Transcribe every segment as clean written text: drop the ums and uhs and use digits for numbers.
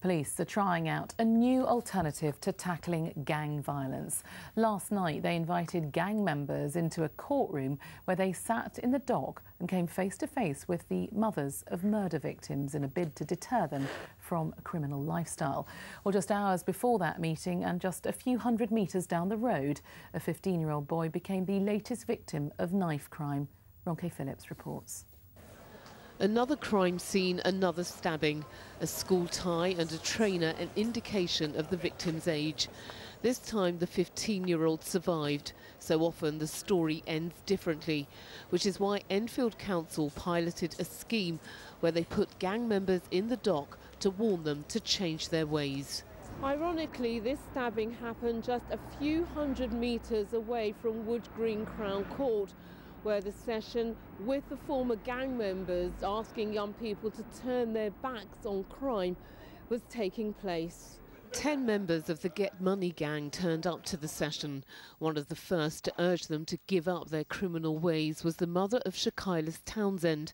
Police are trying out a new alternative to tackling gang violence. Last night, they invited gang members into a courtroom where they sat in the dock and came face to face with the mothers of murder victims in a bid to deter them from a criminal lifestyle. Well, just hours before that meeting and just a few hundred metres down the road, a 15-year-old boy became the latest victim of knife crime. RONKE PHILLIPS reports. Another crime scene, another stabbing. A school tie and a trainer, an indication of the victim's age. This time the 15-year-old survived. So often the story ends differently, which is why Enfield Council piloted a scheme where they put gang members in the dock to warn them to change their ways. Ironically, this stabbing happened just a few hundred metres away from Wood Green Crown Court, where the session with the former gang members asking young people to turn their backs on crime was taking place. 10 members of the Get Money gang turned up to the session. One of the first to urge them to give up their criminal ways was the mother of Shakailas Townsend.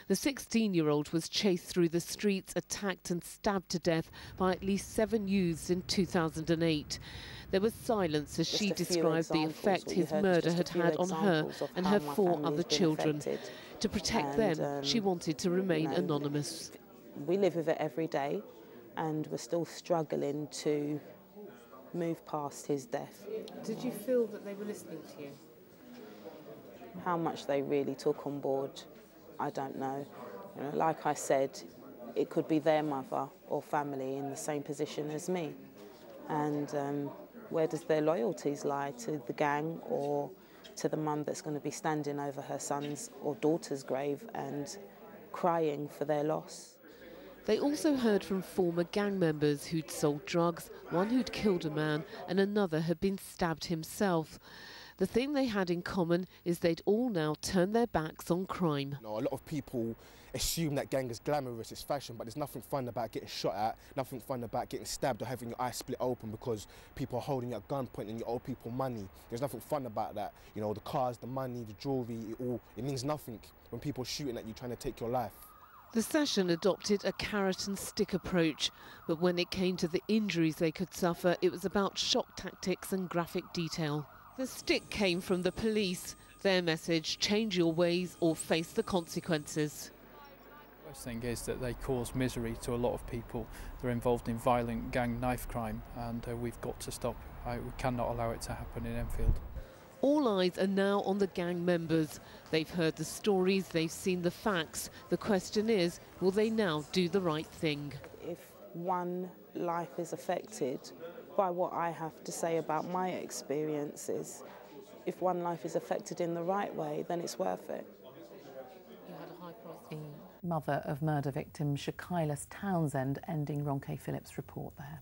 The 16-year-old was chased through the streets, attacked and stabbed to death by at least 7 youths in 2008. There was silence as she described the effect his murder had had on her and her 4 other children. To protect them, she wanted to remain anonymous. We live with it every day, and we're still struggling to move past his death. Did you feel that they were listening to you? How much they really took on board, I don't know. You know, like I said, it could be their mother or family in the same position as me. And where does their loyalties lie? To the gang or to the mum that's going to be standing over her son's or daughter's grave and crying for their loss? They also heard from former gang members who'd sold drugs, one who'd killed a man and another had been stabbed himself. The thing they had in common is they'd all now turned their backs on crime. You know, a lot of people assume that gang is glamorous, it's fashion, but there's nothing fun about getting shot at, nothing fun about getting stabbed or having your eyes split open because people are holding you at gunpoint and you owe people money. There's nothing fun about that. You know, the cars, the money, the jewellery, it means nothing when people are shooting at you trying to take your life. The session adopted a carrot and stick approach, but when it came to the injuries they could suffer, it was about shock tactics and graphic detail. The stick came from the police. Their message: change your ways or face the consequences. The worst thing is that they cause misery to a lot of people. They're involved in violent gang knife crime, and we've got to stop. We cannot allow it to happen in Enfield. All eyes are now on the gang members. They've heard the stories, they've seen the facts. The question is, will they now do the right thing? If one life is affected by what I have to say about my experiences, if one life is affected in the right way, then it's worth it. You had a high price. The mother of murder victim Shakailas Townsend ending RONKE PHILLIPS report there.